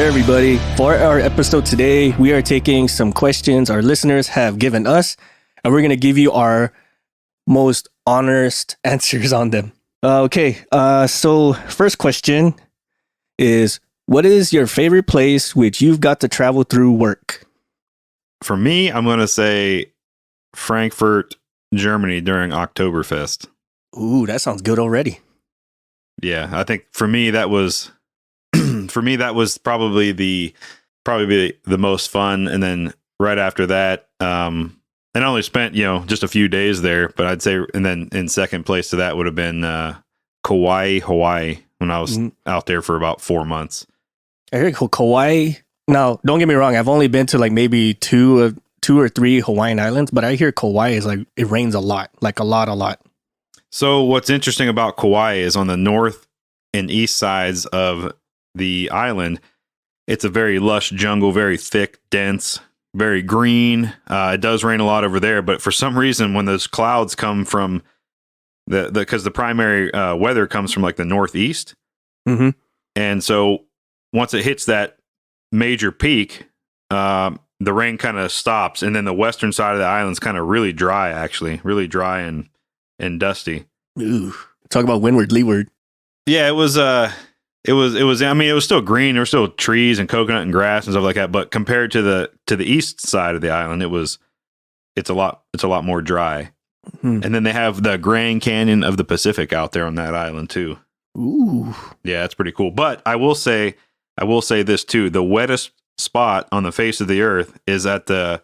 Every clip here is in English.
everybody. For our episode today, we are taking some questions our listeners have given us, and we're going to give you our most honest answers on them. So first question is, what is your favorite place which you've got to travel through work? For me, I'm going to say Frankfurt, Germany during Oktoberfest. Ooh, that sounds good already. Yeah, I think for me that was probably the most fun, and then right after that, and I only spent just a few days there, but I'd say, and then in second place to that would have been Kauai, Hawaii, when I was out there for about 4 months. I heard Kauai. Now, don't get me wrong, I've only been to like maybe two or three Hawaiian islands, but I hear Kauai is like it rains a lot, like a lot. So what's interesting about Kauai is on the north and east sides of the island, it's a very lush jungle, very thick, dense, very green. It does rain a lot over there, but for some reason, when those clouds come from because the primary weather comes from like the northeast, and so once it hits that major peak, the rain kind of stops, and then the western side of the island's kind of really dry, actually, really dry and dusty. Ooh, talk about windward, leeward. Yeah, it was. It was. I mean, it was still green. There were still trees and coconut and grass and stuff like that. But compared to the east side of the island, it's a lot more dry. And then they have the Grand Canyon of the Pacific out there on that island too. Ooh, yeah, that's pretty cool. But I will say this too: the wettest spot on the face of the earth is at the.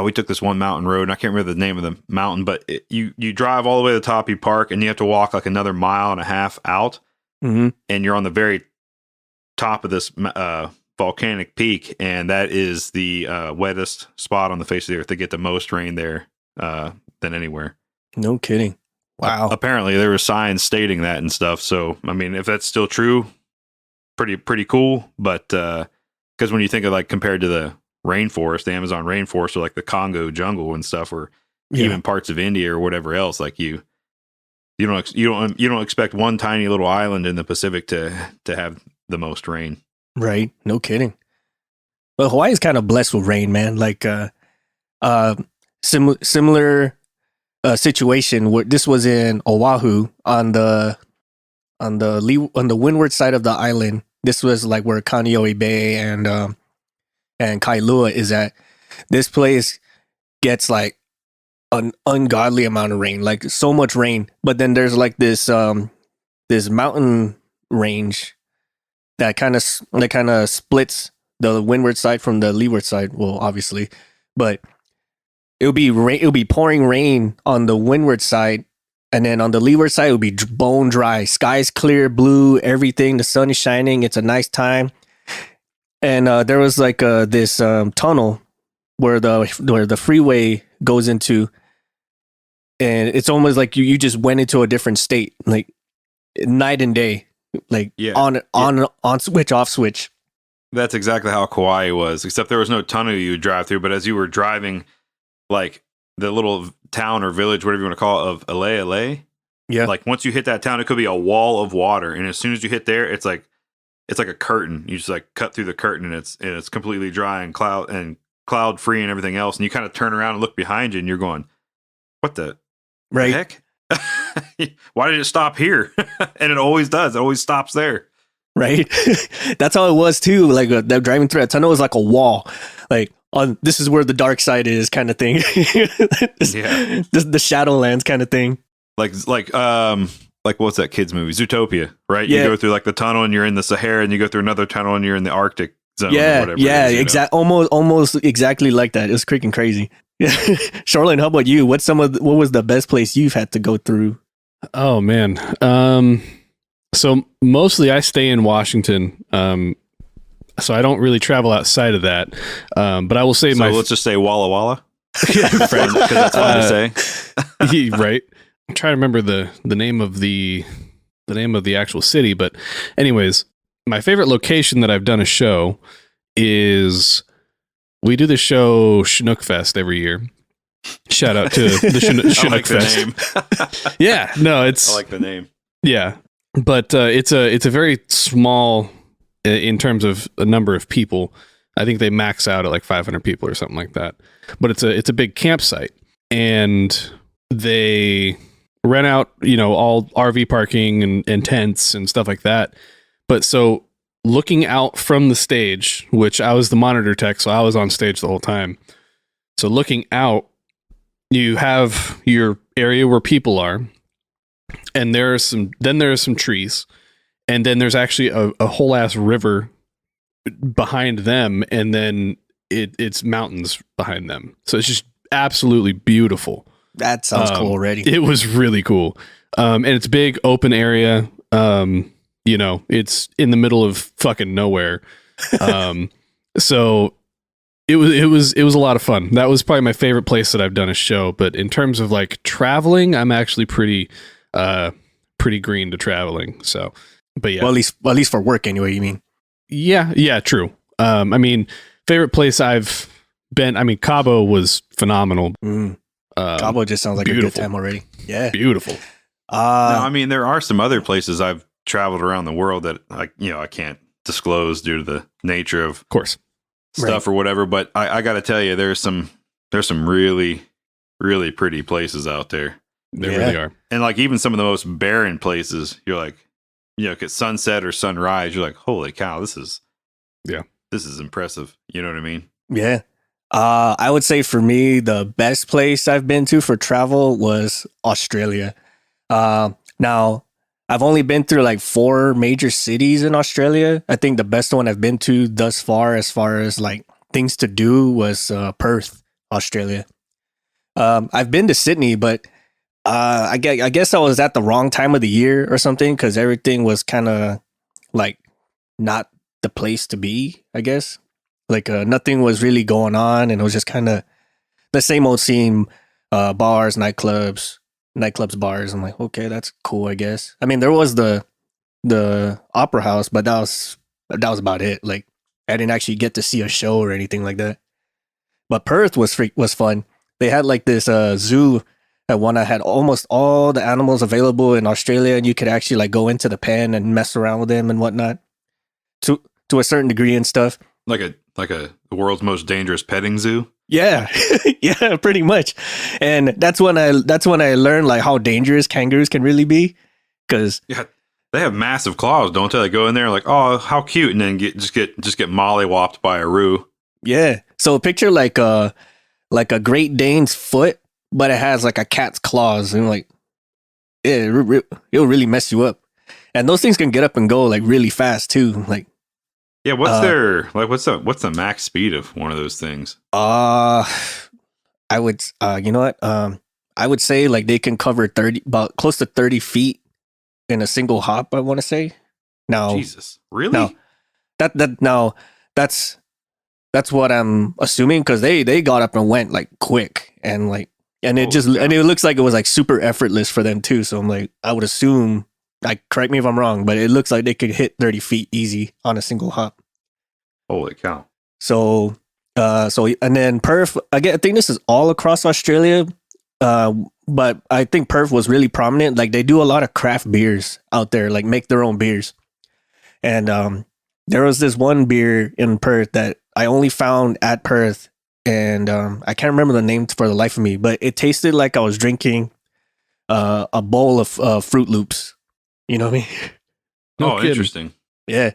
We took this one mountain road, and I can't remember the name of the mountain, but you drive all the way to the top, you park, and you have to walk like another 1.5 miles out. And you're on the very top of this volcanic peak, and that is the wettest spot on the face of the earth. They get the most rain there than anywhere. No kidding. Wow. Apparently, there were signs stating that and stuff. So, I mean, if that's still true, pretty cool. But because when you think of like compared to the rainforest, the Amazon rainforest, or like the Congo jungle and stuff, or even parts of India or whatever else, like you don't expect one tiny little island in the Pacific to have the most rain. Right. No kidding. Well, Hawaii is kind of blessed with rain, man. Like similar situation where this was in Oahu on the windward side of the island. This was like where Kaneohe Bay and Kailua is at. This place gets like an ungodly amount of rain, like so much rain. But then there's like this mountain range that kind of splits the windward side from the leeward side. Well, obviously, but it'll be pouring rain on the windward side, and then on the leeward side it'll be bone dry. Sky's clear, blue, everything. The sun is shining. It's a nice time. And there was like this tunnel where the freeway goes into. And it's almost like you just went into a different state, like night and day, like on switch, off switch. That's exactly how Kauai was, except there was no tunnel you would drive through. But as you were driving, like the little town or village, whatever you want to call it, of Alei, like once you hit that town, it could be a wall of water, and as soon as you hit there, it's like a curtain. You just like cut through the curtain, and it's completely dry and cloud free and everything else. And you kind of turn around and look behind you, and you're going, "What the?" Right. Heck? Why did it stop here? And it always does. It always stops there. Right. That's how it was too. Like driving through that tunnel was like a wall. Like this is where the dark side is, kind of thing. The Shadowlands kind of thing. Like what's that kids movie? Zootopia, right? You go through like the tunnel and you're in the Sahara, and you go through another tunnel and you're in the Arctic zone. Yeah, or whatever. Yeah, exactly. Almost exactly like that. It was freaking crazy. Yeah, Charlene, how about you? What was the best place you've had to go through? Oh man, so mostly I stay in Washington, so I don't really travel outside of that. But I will say let's just say Walla Walla, because that's fun to say. Right. I'm trying to remember the name of the actual city, but anyways, my favorite location that I've done a show is. We do the show Chinook Fest every year. Shout out to the Chinook Fest. Yeah, no, I like the name. Yeah, but it's a very small in terms of a number of people. I think they max out at like 500 people or something like that. But it's a big campsite, and they rent out, all RV parking and tents and stuff like that. But so looking out from the stage, which I was the monitor tech, so I was on stage the whole time. So looking out, you have your area where people are, and there are some trees, and then there's actually a whole ass river behind them, and then it's mountains behind them. So it's just absolutely beautiful. That sounds cool already. It was really cool. And it's a big open area. It's in the middle of fucking nowhere. So it was a lot of fun. That was probably my favorite place that I've done a show. But in terms of like traveling, I'm actually pretty green to traveling. So, but yeah. Well, at least for work anyway, you mean? Yeah, true. Favorite place I've been, Cabo was phenomenal. Cabo just sounds like beautiful. A good time already. Yeah. Beautiful. There are some other places I've traveled around the world that I can't disclose due to the nature of course stuff or whatever. But I got to tell you, there's some really, really pretty places out there. There really are. And like even some of the most barren places, you're like, at sunset or sunrise, you're like, holy cow, this is impressive. You know what I mean? Yeah. I would say for me, the best place I've been to for travel was Australia. Now, I've only been through like 4 major cities in Australia. I think the best one I've been to thus far, as far as like things to do, was Perth, Australia. I've been to Sydney, but I guess I was at the wrong time of the year or something, because everything was kind of like not the place to be, I guess. Like nothing was really going on, and it was just kind of the same old scene, bars, nightclubs, bars. I'm like, okay, that's cool, I guess. I mean, there was the opera house, but that was about it. Like, I didn't actually get to see a show or anything like that. But Perth was fun. They had like this zoo that one that had almost all the animals available in Australia, and you could actually like go into the pen and mess around with them and whatnot to a certain degree and stuff. Like the world's most dangerous petting zoo. Yeah, yeah, pretty much. And that's when I learned like how dangerous kangaroos can really be, because they have massive claws, don't they? They go in there like, oh, how cute, and then just get mollywopped by a roo. Yeah. So picture like a Great Dane's foot, but it has like a cat's claws, and like it'll really mess you up. And those things can get up and go like really fast too. Like, yeah, what's the max speed of one of those things? I would I would say like they can cover about close to 30 feet in a single hop, I want to say. Now, Jesus, really? Now that's what I'm assuming, because they got up and went like quick, and it looks like it was like super effortless for them too. So I'm like, I would assume, like, correct me if I'm wrong, but it looks like they could hit 30 feet easy on a single hop. Holy cow. So and then Perth, I think this is all across Australia, but I think Perth was really prominent. Like, they do a lot of craft beers out there, like make their own beers. And there was this one beer in Perth that I only found at Perth, and I can't remember the name for the life of me, but it tasted like I was drinking a bowl of Fruit Loops. You know what I mean? No kidding. Interesting. Yeah.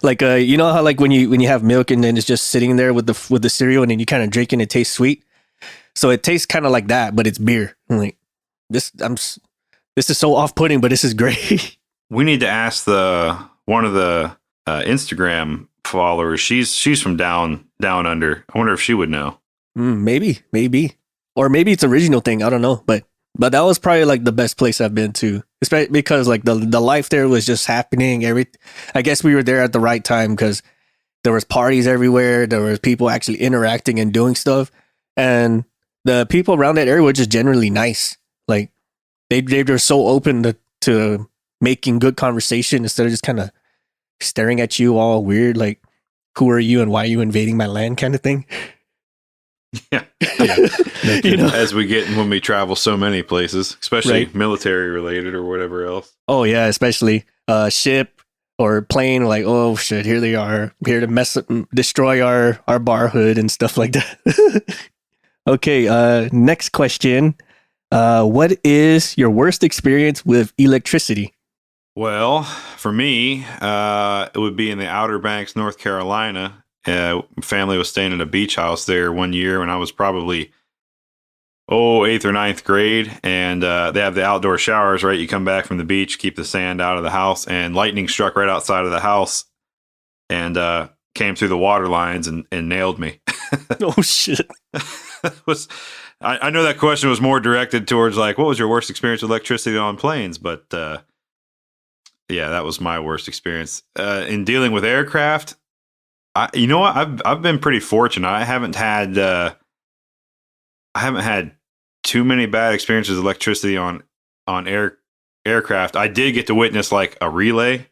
Like you know how like when you have milk and then it's just sitting there with the cereal, and then you kind of drink and it tastes sweet. So it tastes kind of like that, but it's beer. I'm like, this is so off-putting, but this is great. We need to ask one of the Instagram followers. She's from down under. I wonder if she would know. Maybe, or maybe it's original thing. I don't know, but that was probably like the best place I've been to, especially because like the life there was just happening. I guess we were there at the right time, because there was parties everywhere. There was people actually interacting and doing stuff, and the people around that area were just generally nice. Like they're so open to making good conversation instead of just kind of staring at you all weird, like, who are you and why are you invading my land kind of thing. Yeah. You know? As we get when we travel so many places, especially military related or whatever else. Oh yeah, especially ship or plane, like, oh shit, here they are, here to destroy our bar hood and stuff like that. Okay, next question. What is your worst experience with electricity? Well, for me, it would be in the Outer Banks, North Carolina. Family was staying at a beach house there one year when I was probably, 8th or ninth grade. And they have the outdoor showers, right? You come back from the beach, keep the sand out of the house, and lightning struck right outside of the house and came through the water lines and nailed me. Oh, shit. I know that question was more directed towards like, what was your worst experience with electricity on planes? But yeah, that was my worst experience in dealing with aircraft. You know what? I've been pretty fortunate. I haven't had too many bad experiences with electricity on aircraft. I did get to witness like a relay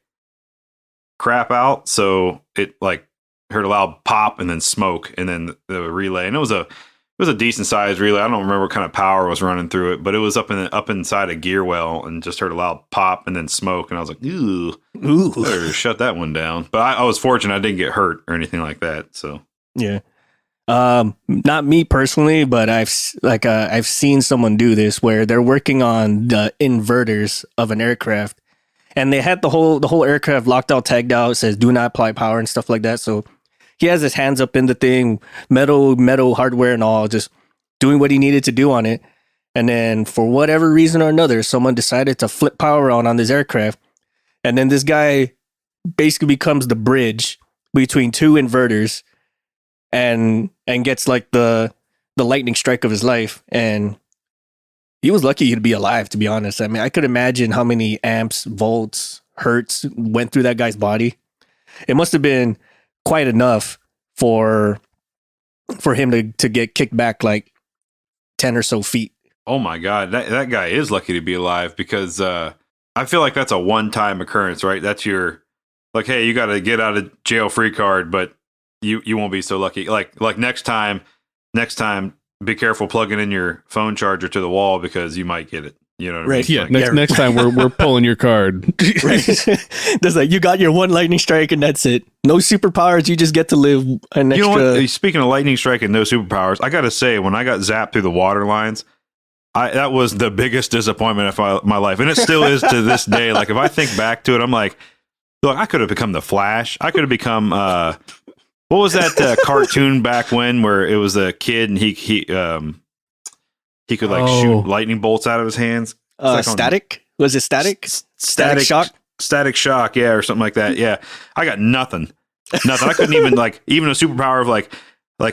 crap out, so it like heard a loud pop and then smoke and then the relay, and it was a decent sized relay. I don't remember what kind of power was running through it, but it was up inside a gear well, and just heard a loud pop and then smoke, and I was like, ooh, better shut that one down. But I was fortunate; I didn't get hurt or anything like that. So yeah, not me personally, but I've seen someone do this where they're working on the inverters of an aircraft, and they had the whole aircraft locked out, tagged out, says do not apply power and stuff like that. So he has his hands up in the thing, metal hardware and all, just doing what he needed to do on it. And then for whatever reason or another, someone decided to flip power on this aircraft. And then this guy basically becomes the bridge between two inverters and gets like the lightning strike of his life. And he was lucky to be alive, to be honest. I mean, I could imagine how many amps, volts, hertz went through that guy's body. It must have been quite enough for him to get kicked back like 10 or so feet. oh my God, that guy is lucky to be alive, because I feel like that's a one-time occurrence, right? That's your, like, hey, you got to get out of jail free card, but you won't be so lucky. Like next time, be careful plugging in your phone charger to the wall, because you might get it. You know what Right. I mean? Yeah. Next time we're pulling your card. Right. There's like, you got your one lightning strike and that's it. No superpowers. You just get to live an extra. You know what? Speaking of lightning strike and no superpowers, I got to say, when I got zapped through the water lines, that was the biggest disappointment of my life. And it still is to this day. Like, if I think back to it, I'm like, look, I could have become the Flash. I could have become, what was that cartoon back when, where it was a kid and he could like shoot lightning bolts out of his hands. Static? Was it Static? Static Shock? Static Shock, yeah, or something like that. Yeah. I got nothing. I couldn't even even a superpower of like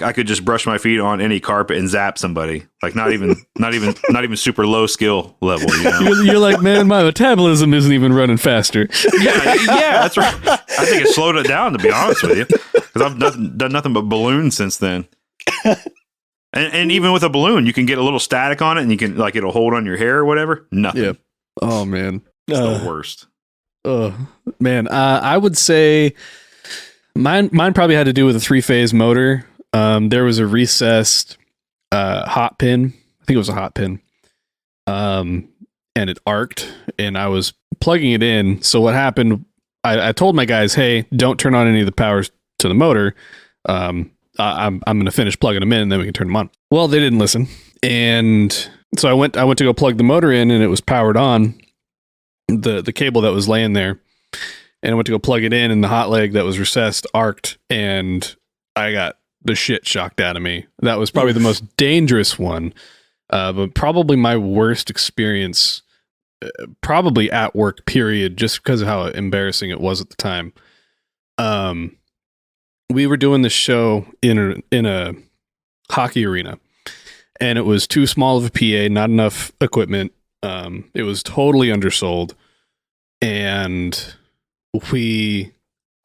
I could just brush my feet on any carpet and zap somebody. Like not even super low skill level, you know? You're like, man, my metabolism isn't even running faster. Yeah, that's right. I think it slowed it down, to be honest with you, because I've done nothing but balloons since then. And even with a balloon, you can get a little static on it, and you can it'll hold on your hair or whatever. Nothing. Yep. Oh man, it's the worst. Oh man, I would say mine probably had to do with a 3-phase motor. There was a recessed hot pin. I think it was a hot pin. And it arced, and I was plugging it in. So what happened? I told my guys, "Hey, don't turn on any of the powers to the motor. I'm going to finish plugging them in, and then we can turn them on." Well, they didn't listen, and so I went to go plug the motor in, and it was powered on, the cable that was laying there, and I went to go plug it in, and the hot leg that was recessed arced, and I got the shit shocked out of me. That was probably the most dangerous one, but probably my worst experience, probably at work, period, just because of how embarrassing it was at the time. We were doing this show in a hockey arena, and it was too small of a PA, not enough equipment. It was totally undersold, and we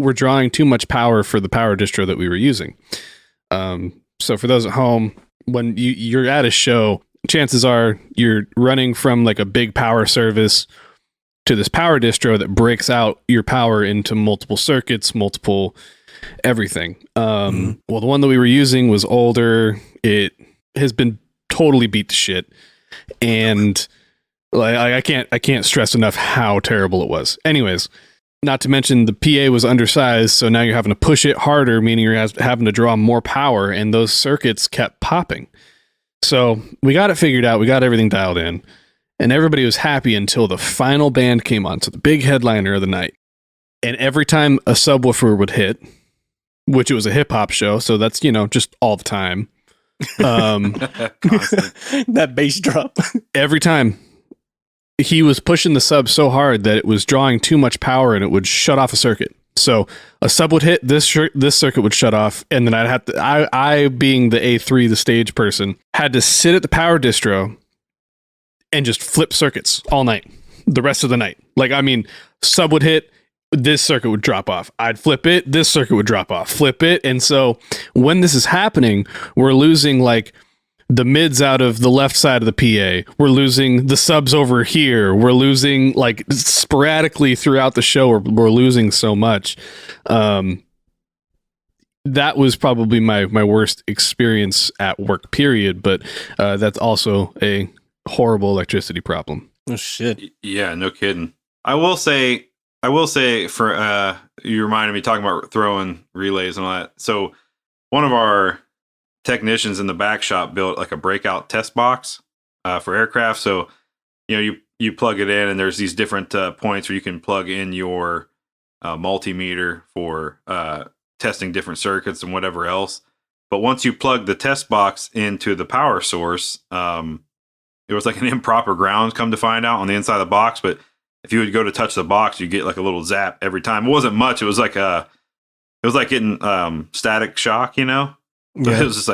were drawing too much power for the power distro that we were using. So for those at home, when you're at a show, chances are you're running from like a big power service to this power distro that breaks out your power into multiple circuits, multiple everything. Well, the one that we were using was older. It has been totally beat to shit, and like I can't stress enough how terrible it was. Anyways, not to mention the PA was undersized, so now you're having to push it harder, meaning you're having to draw more power, and those circuits kept popping. So we got it figured out. We got everything dialed in, and everybody was happy until the final band came on, so the big headliner of the night. And every time a subwoofer would hit, which it was a hip-hop show, so that's, just all the time. That bass drop. Every time he was pushing the sub so hard that it was drawing too much power and it would shut off a circuit. So a sub would hit, this circuit would shut off, and then I'd have to, I being the A3, the stage person, had to sit at the power distro and just flip circuits all night, the rest of the night. Sub would hit, this circuit would drop off. I'd flip it, this circuit would drop off, flip it. And so when this is happening, we're losing the mids out of the left side of the PA. We're losing the subs over here. We're losing sporadically throughout the show. We're losing so much. That was probably my worst experience at work, period. But that's also a horrible electricity problem. Oh shit. Yeah, no kidding. I will say for you reminded me talking about throwing relays and all that. So one of our technicians in the back shop built a breakout test box for aircraft. So you plug it in, and there's these different points where you can plug in your multimeter for testing different circuits and whatever else. But once you plug the test box into the power source, it was an improper ground, come to find out, on the inside of the box. But if you would go to touch the box, you get a little zap every time. It wasn't much. It was like getting static shock, Yeah. It was just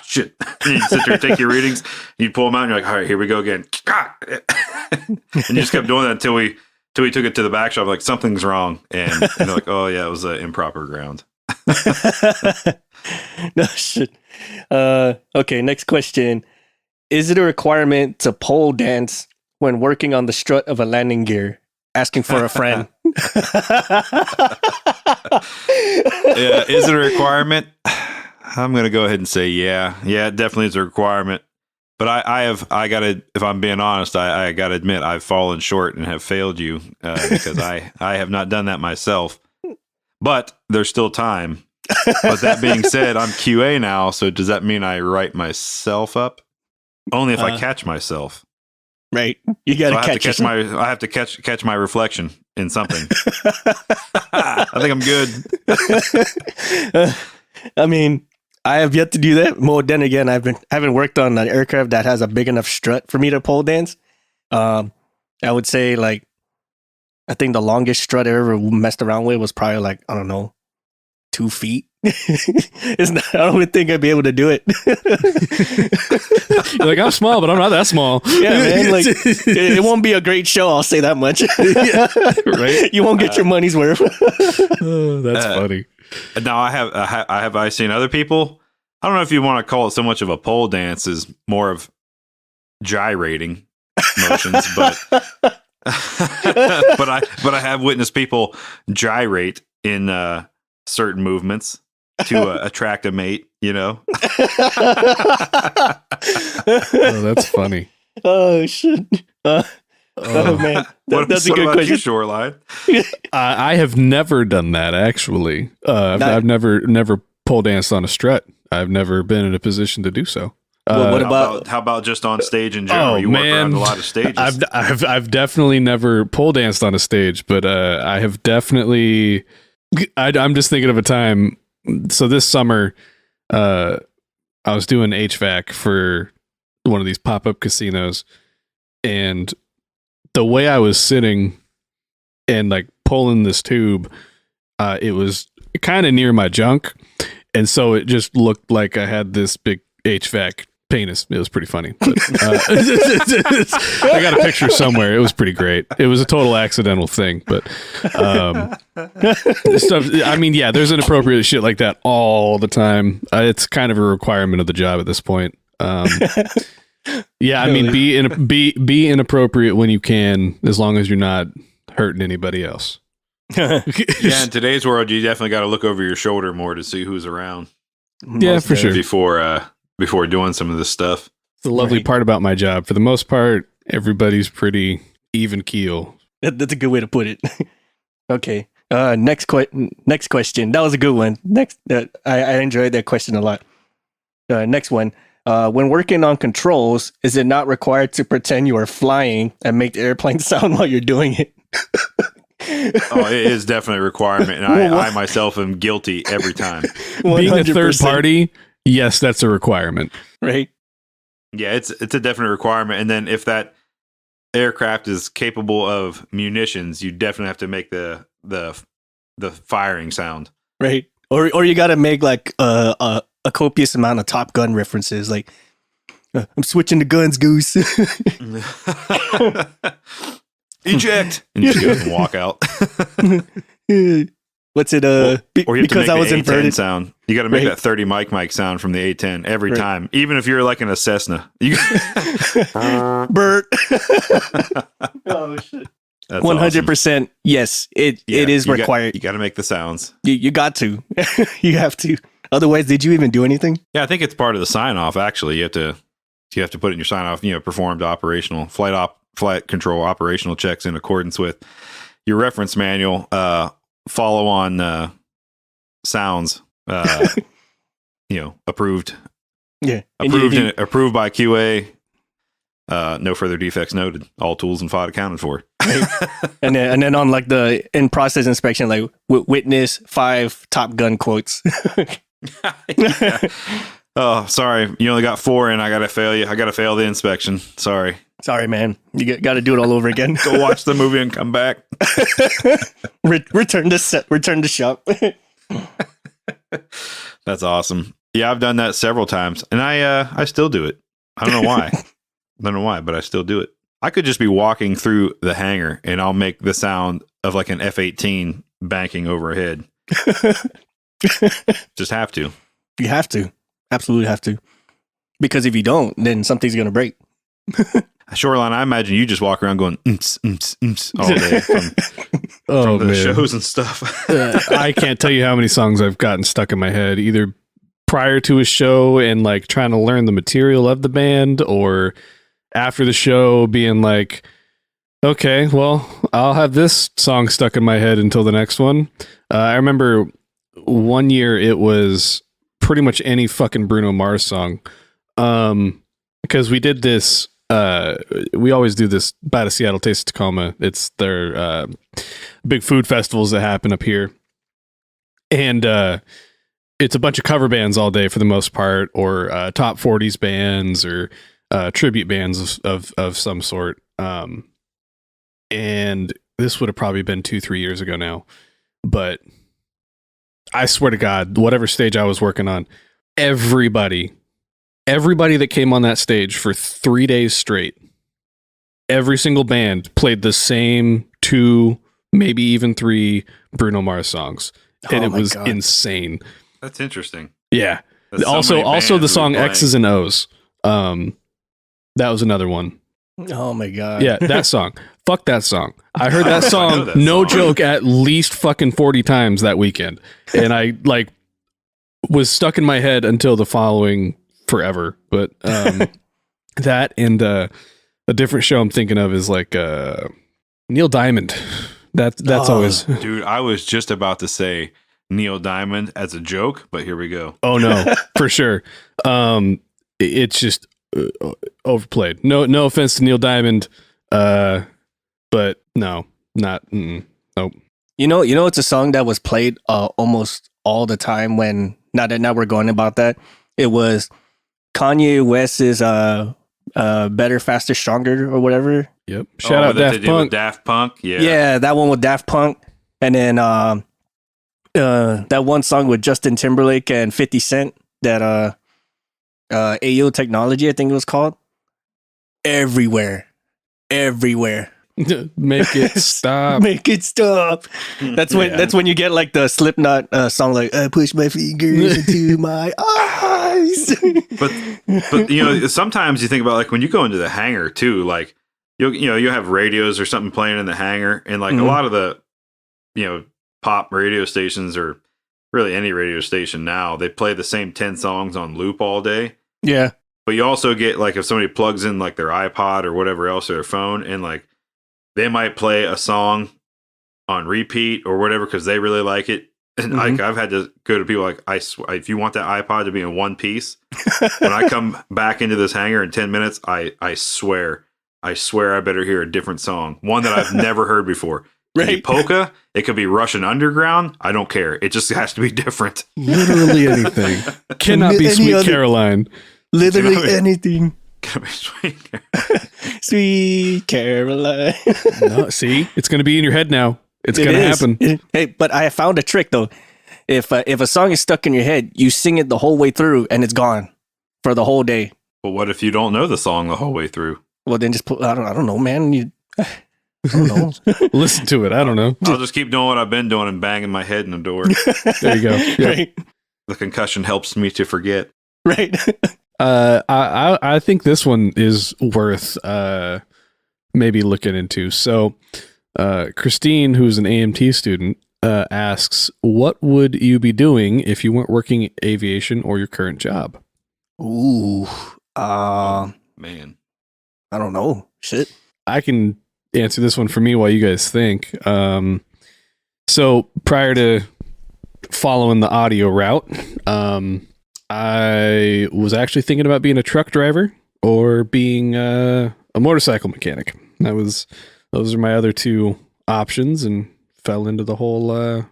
shit. And you sit there and take your readings, you pull them out, and you're like, all right, here we go again. And you just kept doing that until we took it to the back shop, something's wrong. And they're like, oh yeah, it was an improper ground. No shit. Okay, next question. Is it a requirement to pole dance when working on the strut of a landing gear? Asking for a friend. Yeah, is it a requirement? I'm going to go ahead and say yeah. Yeah, it definitely is a requirement. But I gotta, if I'm being honest, I gotta admit I've fallen short and have failed you because I have not done that myself. But there's still time. But that being said, I'm QA now, so does that mean I write myself up? Only if I catch myself. Right. You gotta catch I have to catch my reflection in something. I think I'm good. I have yet to do that. Well, then again, I haven't worked on an aircraft that has a big enough strut for me to pole dance. I would say I think the longest strut I ever messed around with was probably I don't know, 2 feet. I don't even think I'd be able to do it. You're I'm small, but I'm not that small. Yeah, man. It won't be a great show. I'll say that much. Right? You won't get your money's worth. Oh, that's funny. Now I seen other people. I don't know if you want to call it so much of a pole dance as more of gyrating motions, but but I have witnessed people gyrate in certain movements to attract a mate. Oh, that's funny. Oh shit. Oh man, that's a good question. You, Shoreline? I have never done that actually. I've never pole danced on a strut. I've never been in a position to do so. What about how about just on stage in general? You work around a lot of stages. I've definitely never pole danced on a stage, but I have definitely. I'm just thinking of a time. So this summer, I was doing HVAC for one of these pop-up casinos, and the way I was sitting and pulling this tube, it was kind of near my junk. And so it just looked like I had this big HVAC penis. It was pretty funny. But, I got a picture somewhere. It was pretty great. It was a total accidental thing. But stuff. Yeah, there's inappropriate shit like that all the time. It's kind of a requirement of the job at this point. Yeah, be inappropriate when you can, as long as you're not hurting anybody else. Yeah, in today's world, you definitely got to look over your shoulder more to see who's around. Yeah, for sure. Before doing some of this stuff. It's the lovely part about my job. For the most part, everybody's pretty even keel. That's a good way to put it. Okay. Next question. That was a good one. Next, I enjoyed that question a lot. Next one. When working on controls, is it not required to pretend you are flying and make the airplane sound while you're doing it? Oh, it is definitely a requirement, and I myself am guilty every time. Being a third 100%. party, yes, that's a requirement. Right? Yeah, it's a definite requirement. And then if that aircraft is capable of munitions, you definitely have to make the firing sound. Right. Or you got to make like a copious amount of Top Gun references, like I'm switching the guns, Goose. Eject, and you just go and walk out. What's it? Or you have because to make I was the A10 inverted. sound. You got to make Right. that 30 mic sound from the A10 every Right. time, even if you're like in a Cessna. You Bert. Oh shit. That's 100%. Yes, it is required. You got to make the sounds. You got to. You have to. Otherwise, did you even do anything? Yeah, I think it's part of the sign off. Actually, you have to put in your sign off. Performed operational flight control operational checks in accordance with your reference manual. Follow on sounds. Approved. Yeah. Approved by QA. No further defects noted. All tools and FOD accounted for. and then on like the in process inspection, like witness 5 Top Gun quotes. Yeah. Oh, sorry. You only got 4 in. I got to fail you. I got to fail the inspection. Sorry. Sorry, man. You got to do it all over again. Go watch the movie and come back. Return to shop. That's awesome. Yeah, I've done that several times, and I still do it. I don't know why. But I still do it. I could just be walking through the hangar, and I'll make the sound of like an F-18 banking overhead. Just have to. You have to. Absolutely have to. Because if you don't, then something's going to break. Shoreline, I imagine you just walk around going all day from the man. shows and stuff. I can't tell you how many songs I've gotten stuck in my head, either prior to a show and like trying to learn the material of the band, or after the show being like, okay, well, I'll have this song stuck in my head until the next one. I remember one year it was pretty much any fucking Bruno Mars song. Because we did this, we always do this Bad of Seattle, Taste of Tacoma. It's their big food festivals that happen up here. And it's a bunch of cover bands all day for the most part, or top 40s bands, or tribute bands of some sort. And this would have probably been 2-3 years ago now. But I swear to God, whatever stage I was working on, everybody that came on that stage for 3 days straight, every single band played the same 2, maybe even 3 Bruno Mars songs. And it was insane. That's interesting. Yeah. That's Also the song playing. X's and O's. That was another one. Oh my God. Yeah, that song. Fuck that song. I heard that I know song, that no song. joke, at least fucking 40 times that weekend. And I like was stuck in my head until the following forever. But that and a different show I'm thinking of is like Neil Diamond. That's always. Dude, I was just about to say Neil Diamond as a joke, but here we go. Oh no, for sure. It's just overplayed. No offense to Neil Diamond, but no, not. Nope. You know, it's a song that was played almost all the time when, now we're going about that. It was Kanye West's Better, Faster, Stronger or whatever. Yep. Shout out that Daft they did with Punk. Daft Punk. Yeah. Yeah, that one with Daft Punk. And then that one song with Justin Timberlake and 50 Cent, that AO Technology, I think it was called. Everywhere. Make it stop. Make it stop. That's when you get like the Slipknot song, like I push my fingers into my eyes. But sometimes you think about like when you go into the hangar too, like you'll have radios or something playing in the hangar, and like a lot of the pop radio stations, or really any radio station now, they play the same 10 songs on loop all day. Yeah. But you also get like if somebody plugs in like their iPod or whatever else, or their phone, and like they might play a song on repeat or whatever because they really like it. And like I've had to go to people like, I swear, if you want that iPod to be in one piece, when I come back into this hangar in 10 minutes, I swear I better hear a different song, one that I've never heard before. It could be polka, it could be Russian Underground. I don't care. It just has to be different. Literally anything. Cannot be Sweet Caroline. Literally anything. Sweet Caroline. No, see, it's going to be in your head now. It's going to happen. Hey, but I found a trick though. If a song is stuck in your head, you sing it the whole way through, and it's gone for the whole day. But what if you don't know the song the whole way through? Well, then just put. I don't know, man. I don't know. Listen to it. I don't know. I'll just keep doing what I've been doing and banging my head in the door. There you go. Yep. Right. The concussion helps me to forget. Right. I think this one is worth maybe looking into. So, Christine, who's an AMT student, asks, "What would you be doing if you weren't working aviation or your current job?" Ooh. Man. I don't know. Shit. I can answer this one for me while you guys think. So prior to following the audio route, I was actually thinking about being a truck driver or being a motorcycle mechanic. Those are my other two options, and fell into the whole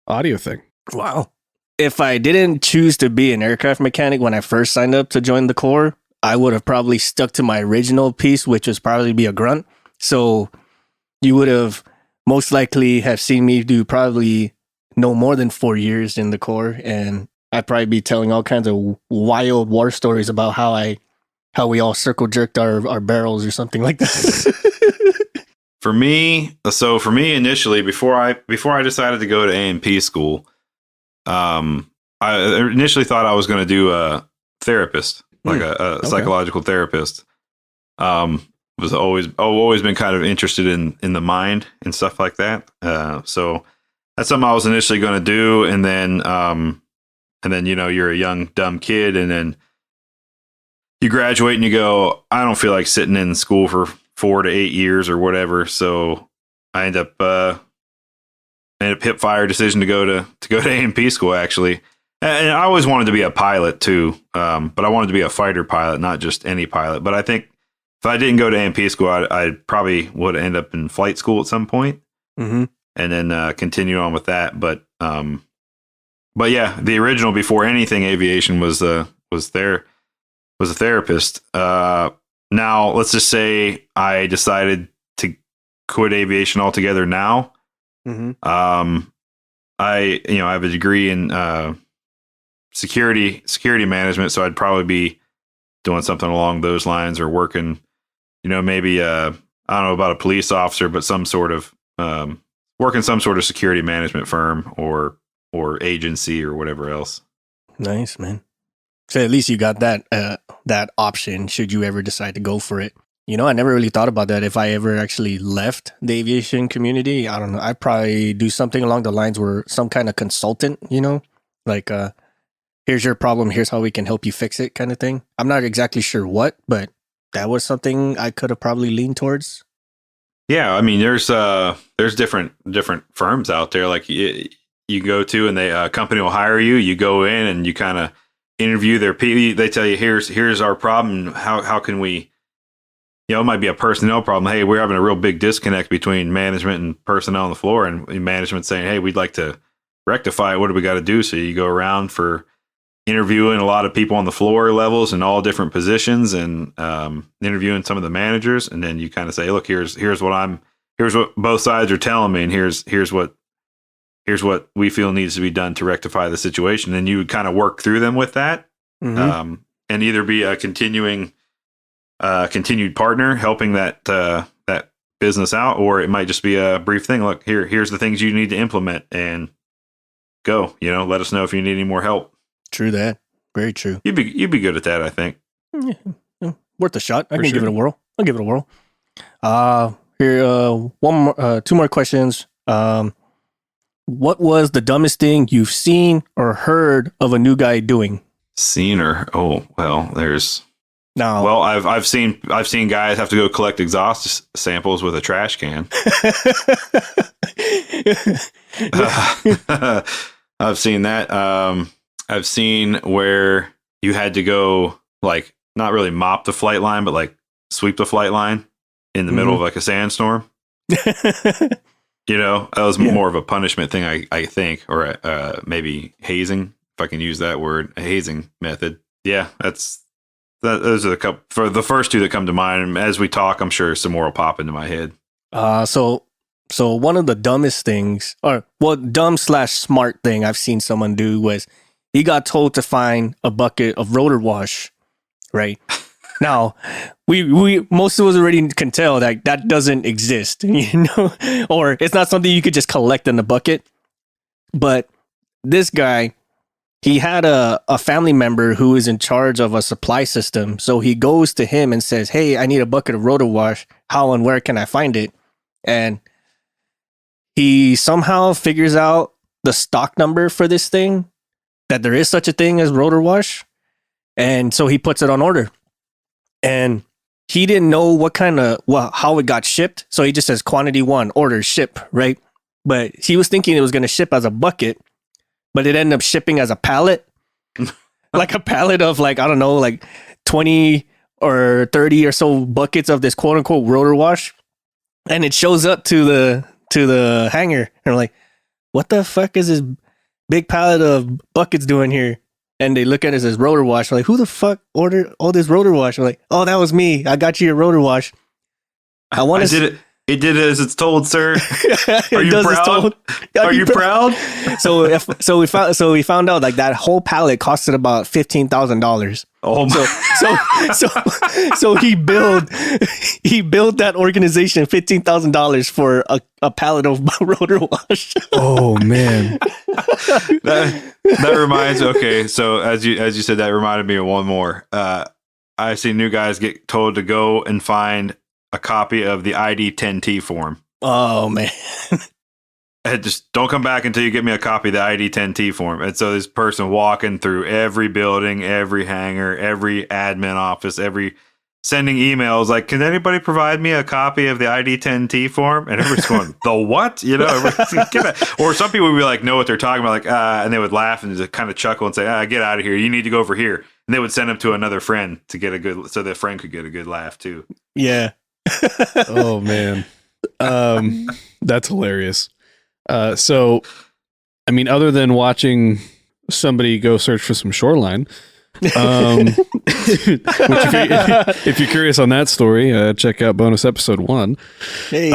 audio thing. Wow. If I didn't choose to be an aircraft mechanic when I first signed up to join the Corps, I would have probably stuck to my original piece, which was probably be a grunt. So you would have most likely have seen me do probably no more than 4 years in the Corps, and I'd probably be telling all kinds of wild war stories about how we all circle jerked our barrels or something like that. For me initially, before I decided to go to A&P school, I initially thought I was going to do a therapist, like a psychological therapist. Was always been kind of interested in the mind and stuff like that. So that's something I was initially going to do, and then you're a young dumb kid, and then you graduate and you go, I don't feel like sitting in school for 4 to 8 years or whatever. So I end up hip fire decision to go to A&P school actually. And I always wanted to be a pilot too, but I wanted to be a fighter pilot, not just any pilot. But I think if I didn't go to A&P school, I probably would end up in flight school at some point, and then continue on with that. But yeah, the original before anything aviation was a therapist. Now let's just say I decided to quit aviation altogether. Now, I have a degree in security management, so I'd probably be doing something along those lines, or working, maybe I don't know about a police officer, but some sort of working some sort of security management firm or agency or whatever else. Nice, man. So at least you got that option should you ever decide to go for it. I never really thought about that. If I ever actually left the aviation community, I don't know. I'd probably do something along the lines where some kind of consultant, like here's your problem, here's how we can help you fix it kind of thing. I'm not exactly sure what, but that was something I could have probably leaned towards. Yeah, I mean, there's different firms out there like you go to, and a company will hire you. You go in and you kind of interview their people. They tell you, here's our problem. How can we, it might be a personnel problem. Hey, we're having a real big disconnect between management and personnel on the floor, and management saying, hey, we'd like to rectify it. What do we got to do? So you go around for interviewing a lot of people on the floor levels in all different positions, and interviewing some of the managers, and then you kind of say, look, here's what both sides are telling me, and here's what we feel needs to be done to rectify the situation. And you would kind of work through them with that, and either be a continued partner helping that business out, or it might just be a brief thing. Look, here's the things you need to implement, and go. Let us know if you need any more help. True that. Very true. You'd be good at that, I think. Yeah. Worth a shot. I can give it a whirl. I'll give it a whirl. Here, two more questions. What was the dumbest thing you've seen or heard of a new guy doing? There's Now, Well, I've seen guys have to go collect exhaust samples with a trash can. I've seen that. I've seen where you had to go like not really mop the flight line, but like sweep the flight line in the middle of like a sandstorm. You know, that was more of a punishment thing, I think, or maybe hazing, if I can use that word, a hazing method. Yeah, those are the couple for the first two that come to mind. And as we talk, I'm sure some more will pop into my head. So one of the dumbest things, or dumb/smart thing I've seen someone do was he got told to find a bucket of rotor wash, right? Now, we most of us already can tell that doesn't exist, you know, or it's not something you could just collect in the bucket. But this guy, he had a family member who is in charge of a supply system. So he goes to him and says, "Hey, I need a bucket of rotor wash. How and where can I find it?" And he somehow figures out the stock number for this thing, that there is such a thing as rotor wash. And so he puts it on order. And he didn't know how it got shipped. So he just says quantity 1, order, ship, right? But he was thinking it was going to ship as a bucket, but it ended up shipping as a pallet. Like a pallet of like, I don't know, like 20 or 30 or so buckets of this quote unquote rotor wash. And it shows up to the hangar. And we're like, what the fuck is this big pallet of buckets doing here? And they look at it as rotor wash. We're like, who the fuck ordered all this rotor wash? We're like, oh, that was me. I got you your rotor wash. I did it. It did it as it's told, sir. Are you does as proud? told. Are you proud? So we found out like that whole pallet costed about $15,000. Oh my. So he billed that organization $15,000 for a pallet of rotor wash. Oh man. That reminds. Okay, so as you said, that reminded me of one more. I've seen new guys get told to go and find a copy of the ID10T form. Oh man. And just don't come back until you get me a copy of the ID10T form. And so this person walking through every building, every hangar, every admin office, sending emails like, can anybody provide me a copy of the ID10T form? And everybody's going, the what? You know, or some people would be like, know what they're talking about, like, and they would laugh and just kind of chuckle and say, get out of here. You need to go over here. And they would send them to another friend to get so the friend could get a good laugh too. Yeah. Oh man. That's hilarious. So, I mean, other than watching somebody go search for some shoreline, which if you're curious on that story, check out bonus episode 1. Hey.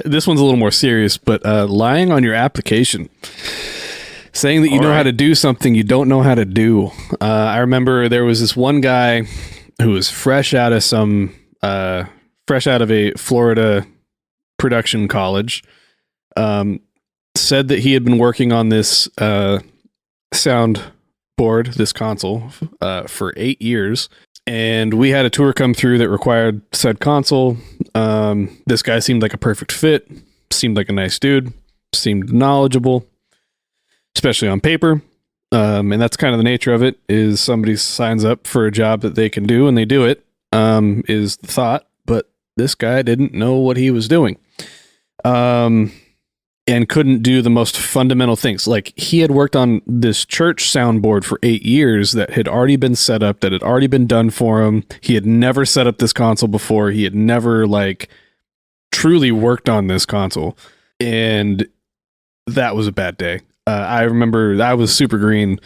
This one's a little more serious, but lying on your application, saying that you know how to do something you don't know how to do. I remember there was this one guy who was fresh out of a Florida production college. Said that he had been working on this sound board, this console, for 8 years, and we had a tour come through that required said console. This guy seemed like a perfect fit, seemed like a nice dude, seemed knowledgeable, especially on paper. And that's kind of the nature of it, is somebody signs up for a job that they can do and they do it, is the thought. But this guy didn't know what he was doing. And couldn't do the most fundamental things. Like, he had worked on this church soundboard for 8 years that had already been set up, that had already been done for him. He had never set up this console before. He had never truly worked on this console. And that was a bad day. I remember I was super green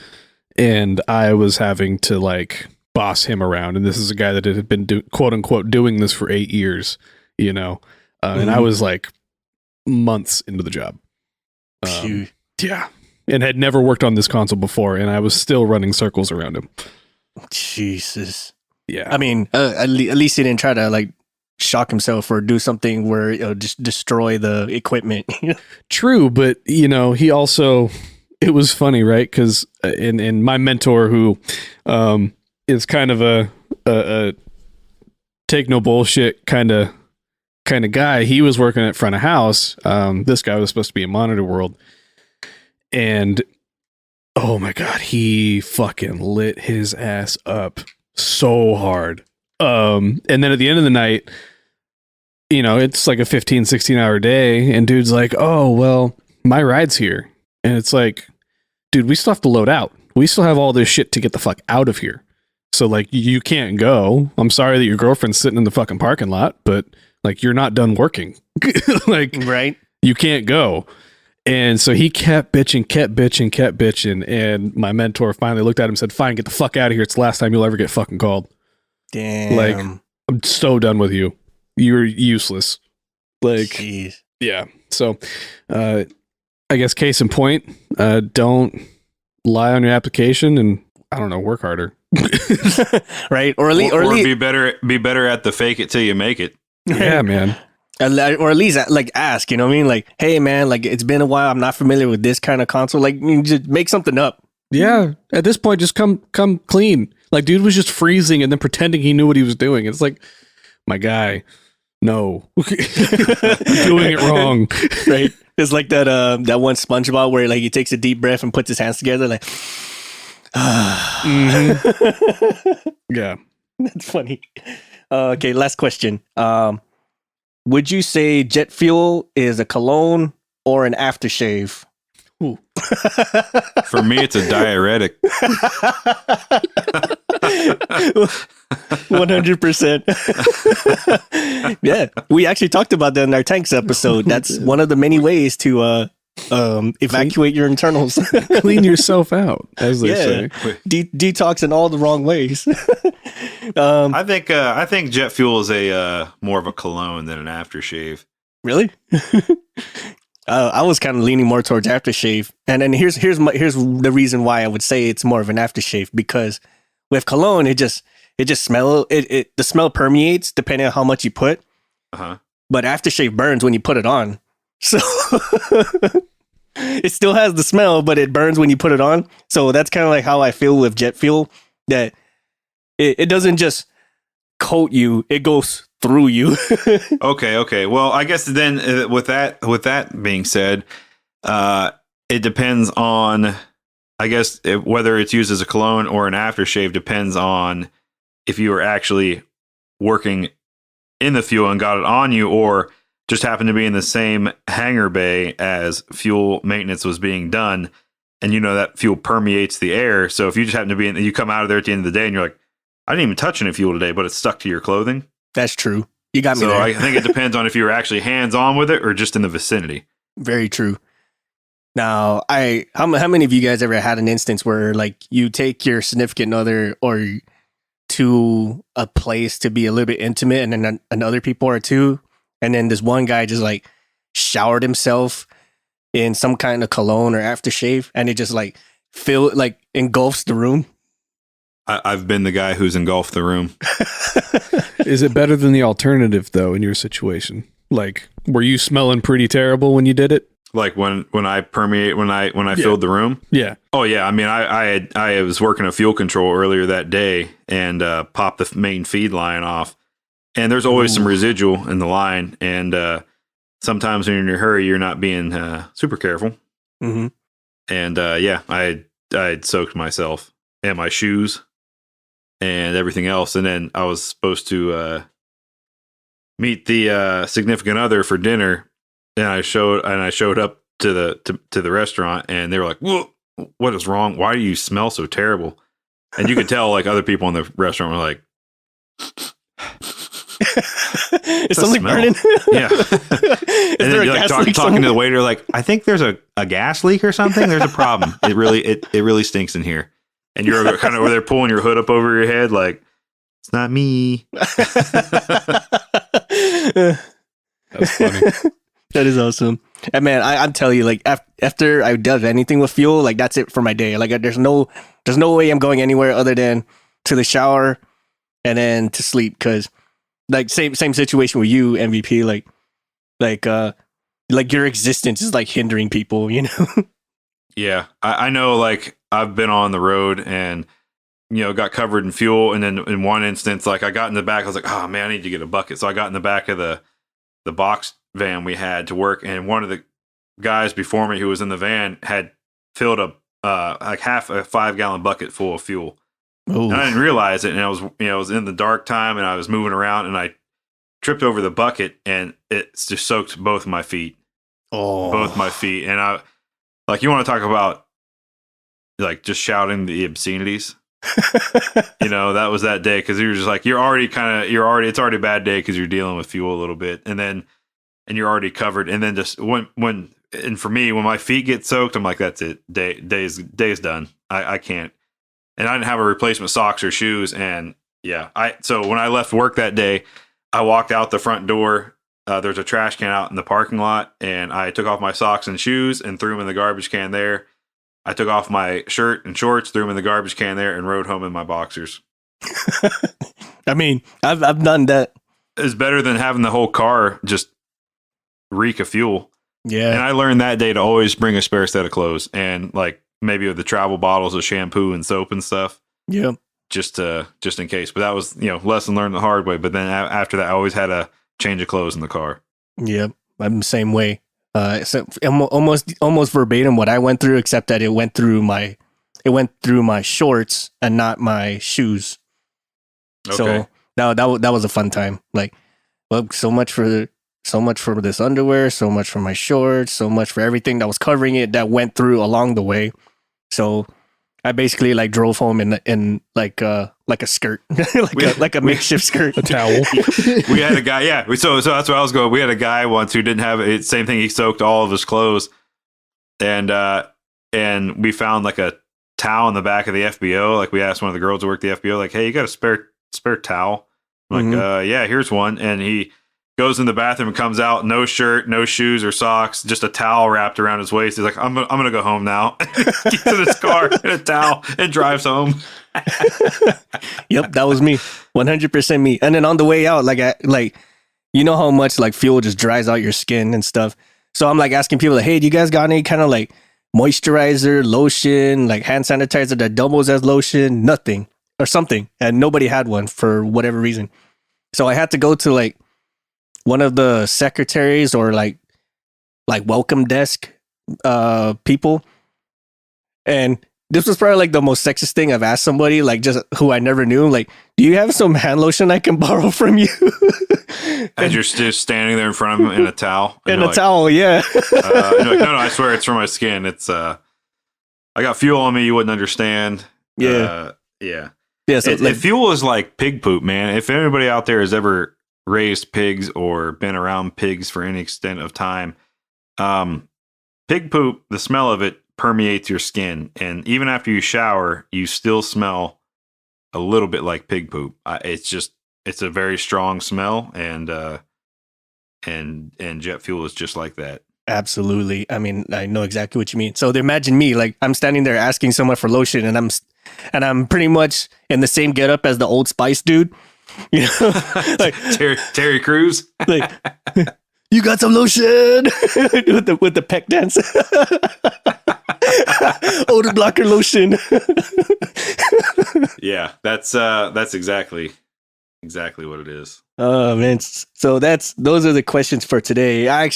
and I was having to boss him around. And this is a guy that had been quote unquote doing this for 8 years, you know? And I was months into the job. Yeah. And had never worked on this console before, and I was still running circles around him. Jesus. Yeah. I mean, at least he didn't try to shock himself or do something where it'll just destroy the equipment. True, but he also, it was funny, right? Because in my mentor, who is kind of a take no bullshit kind of guy, he was working at front of house. This guy was supposed to be in Monitor World, and oh my god, he fucking lit his ass up. so hard. And then at the end of the night, it's like a 15, 16-hour day, and dude's like, oh, well, my ride's here. And it's like, dude, we still have to load out. We still have all this shit to get the fuck out of here. So, like, you can't go. I'm sorry that your girlfriend's sitting in the fucking parking lot, but, like, you're not done working. Like, right? You can't go. And so he kept bitching. And my mentor finally looked at him and said, fine, get the fuck out of here. It's the last time you'll ever get fucking called. Damn. Like, I'm so done with you. You're useless. Like, jeez. Yeah. So, I guess case in point, don't lie on your application and, I don't know, work harder. Right? Or be better at the fake it till you make it. Yeah, man. Or at least like ask, you know what I mean? Like, hey man, like it's been a while. I'm not familiar with this kind of console. Like, you just make something up. Yeah. At this point, just come clean. Like, dude was just freezing and then pretending he knew what he was doing. It's like, my guy, no, you're doing it wrong. Right? It's like that one SpongeBob where like he takes a deep breath and puts his hands together, like. Mm-hmm. Yeah, that's funny. Okay, last question. Would you say jet fuel is a cologne or an aftershave? Ooh. For me, it's a diuretic. 100%. Yeah, we actually talked about that in our tanks episode. That's one of the many ways to evacuate your internals. Clean yourself out, as they say. Detox in all the wrong ways. I think jet fuel is a more of a cologne than an aftershave. Really? I was kind of leaning more towards aftershave, and then here's the reason why I would say it's more of an aftershave, because with cologne it just the smell permeates depending on how much you put. But aftershave burns when you put it on, so it still has the smell, but it burns when you put it on. So that's kind of like how I feel with jet fuel, that it doesn't just coat you, it goes through you. Okay. Well, I guess then with that being said, it depends on, I guess, whether it's used as a cologne or an aftershave depends on if you were actually working in the fuel and got it on you, or just happened to be in the same hangar bay as fuel maintenance was being done. And that fuel permeates the air. So if you just happen to be you come out of there at the end of the day and you're like, I didn't even touch any fuel today, but it's stuck to your clothing. That's true. You got me there. So I think it depends on if you were actually hands-on with it or just in the vicinity. Very true. Now, how many of you guys ever had an instance where like you take your significant other or to a place to be a little bit intimate, and then another people are too, and then this one guy just like showered himself in some kind of cologne or aftershave, and it just like engulfs the room? I've been the guy who's engulfed the room. Is it better than the alternative though in your situation? Like, were you smelling pretty terrible when you did it? Like when I filled the room? Yeah. Oh yeah. I mean, I was working a fuel control earlier that day and popped the main feed line off, and there's always some residual in the line, and sometimes when you're in a hurry, you're not being super careful. Mm-hmm. And I had soaked myself and my shoes and everything else, and then I was supposed to meet the significant other for dinner, and I showed up to the restaurant, and they were like, "Whoa, what is wrong? Why do you smell so terrible?" And you could tell like other people in the restaurant were like, "Is something burning?" Yeah. And then you're like talking to the waiter, like, "I think there's a gas leak or something. There's a problem. It really stinks in here." And you're kind of over there pulling your hood up over your head, like, "It's not me." That's funny. That is awesome. And man, I'm telling you, like after I does anything with fuel, like that's it for my day. Like there's no way I'm going anywhere other than to the shower and then to sleep. Cause like same situation with you, MVP. Like your existence is like hindering people, you know? Yeah, I know. Like I've been on the road and got covered in fuel, and then in one instance, like I got in the back, I was like, "Oh man, I need to get a bucket." So I got in the back of the box van we had to work, and one of the guys before me who was in the van had filled up like half a 5-gallon bucket full of fuel, And I didn't realize it. And I was, it was in the dark time and I was moving around and I tripped over the bucket and it just soaked both my feet. Both my feet. And I, like, you want to talk about like just shouting the obscenities. That was that day because you're just like, it's already a bad day because you're dealing with fuel a little bit. And you're already covered. And then just and for me, when my feet get soaked, I'm like, that's it. Day's done. I can't. And I didn't have a replacement socks or shoes. And so when I left work that day, I walked out the front door. There's a trash can out in the parking lot, and I took off my socks and shoes and threw them in the garbage can there. I took off my shirt and shorts, threw them in the garbage can there, and rode home in my boxers. I mean, I've done that. It's better than having the whole car just reek of fuel. Yeah. And I learned that day to always bring a spare set of clothes and like maybe with the travel bottles of shampoo and soap and stuff. Yeah. Just in case. But that was, lesson learned the hard way. But then after that, I always had a change of clothes in the car. Yeah. I'm the same way. So almost verbatim what I went through, except that it went through my shorts and not my shoes. Okay. So that was a fun time. Like, well, so much for this underwear, so much for my shorts, so much for everything that was covering it that went through along the way. So I basically like drove home in like a skirt, like a makeshift skirt, a towel. We had a guy, yeah. So that's where I was going. We had a guy once who didn't have it. Same thing. He soaked all of his clothes, and we found like a towel in the back of the FBO. Like we asked one of the girls who worked the FBO, like, "Hey, you got a spare towel?" I'm like, yeah, here's one. And he goes in the bathroom and comes out, no shirt, no shoes or socks, just a towel wrapped around his waist. He's like, I'm gonna go home now. Gets in his car in a towel and drives home. Yep, that was me, 100% me. And then on the way out, you know how much like fuel just dries out your skin and stuff. So I'm like asking people, like, hey, do you guys got any kind of like moisturizer, lotion, like hand sanitizer that doubles as lotion? Nothing or something, and nobody had one for whatever reason. So I had to go to like one of the secretaries or like welcome desk people, and this was probably like the most sexist thing I've asked somebody, like just who I never knew, like, do you have some hand lotion I can borrow from you? As you're just standing there in front of him in a towel. Towel, yeah. You're like, no, I swear it's for my skin. It's I got fuel on me you wouldn't understand. Yeah. Yeah. So fuel is like pig poop, man. If anybody out there has ever raised pigs or been around pigs for any extent of time, pig poop, the smell of it permeates your skin, and even after you shower you still smell a little bit like pig poop. It's a very strong smell, and jet fuel is just like that. Absolutely. I mean, I know exactly what you mean. So imagine me, like I'm standing there asking someone for lotion, and I'm pretty much in the same getup as the Old Spice dude. You know, like Terry Crews. Like, you got some lotion with the peck dance. Odor blocker lotion. Yeah, that's exactly what it is. Oh man! So those are the questions for today. I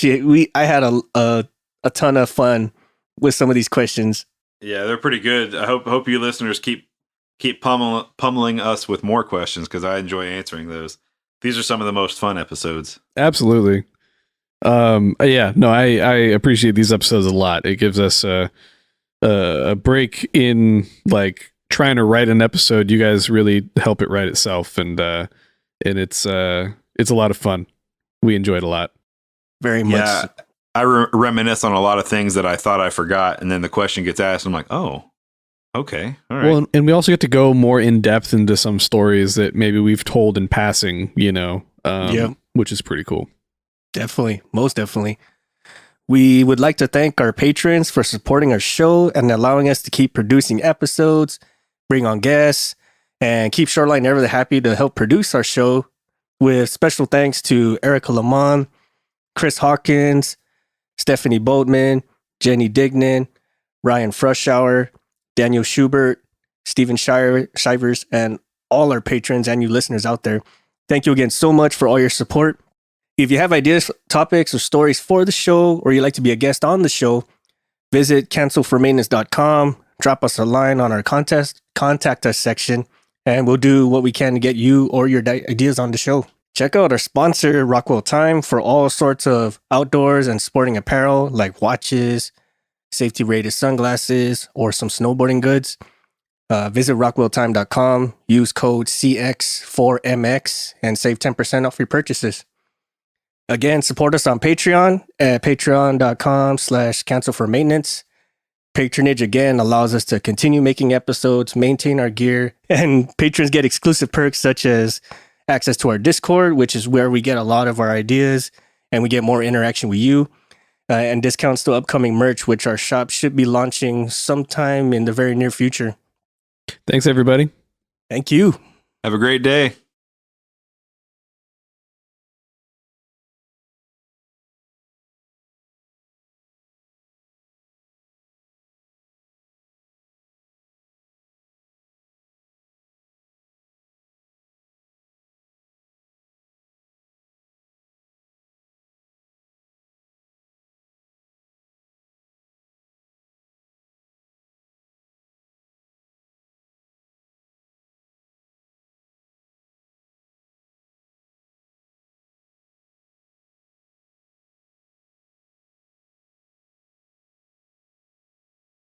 had a ton of fun with some of these questions. Yeah, they're pretty good. I hope you listeners keep pummeling us with more questions, because I enjoy answering those. These are some of the most fun episodes. Absolutely. Yeah, no, I appreciate these episodes a lot. It gives us a break in like trying to write an episode. You guys really help it write itself, and it's a lot of fun. We enjoy it a lot. Very much. Yeah, I reminisce on a lot of things that I thought I forgot, and then the question gets asked, and I'm like, oh, okay, all right. Well, and we also get to go more in depth into some stories that maybe we've told in passing, which is pretty cool. Definitely, most definitely. We would like to thank our patrons for supporting our show and allowing us to keep producing episodes, bring on guests, and keep Shoreline Ever happy to help produce our show. With special thanks to Erica Lamont, Chris Hawkins, Stephanie Boatman, Jenny Dignan, Ryan Frushauer, Daniel Schubert, Stephen Shivers, and all our patrons and you listeners out there. Thank you again so much for all your support. If you have ideas, topics, or stories for the show, or you'd like to be a guest on the show, visit cancelformaintenance.com, drop us a line on our contact us section, and we'll do what we can to get you or your ideas on the show. Check out our sponsor, Rockwell Time, for all sorts of outdoors and sporting apparel like watches, safety rated sunglasses, or some snowboarding goods. Visit rockwelltime.com, use code CX4MX, and save 10% off your purchases. Again, support us on Patreon at patreon.com/cancelformaintenance. Patronage, again, allows us to continue making episodes, maintain our gear, and patrons get exclusive perks such as access to our Discord, which is where we get a lot of our ideas, and we get more interaction with you, and discounts to upcoming merch, which our shop should be launching sometime in the very near future. Thanks, everybody. Thank you. Have a great day.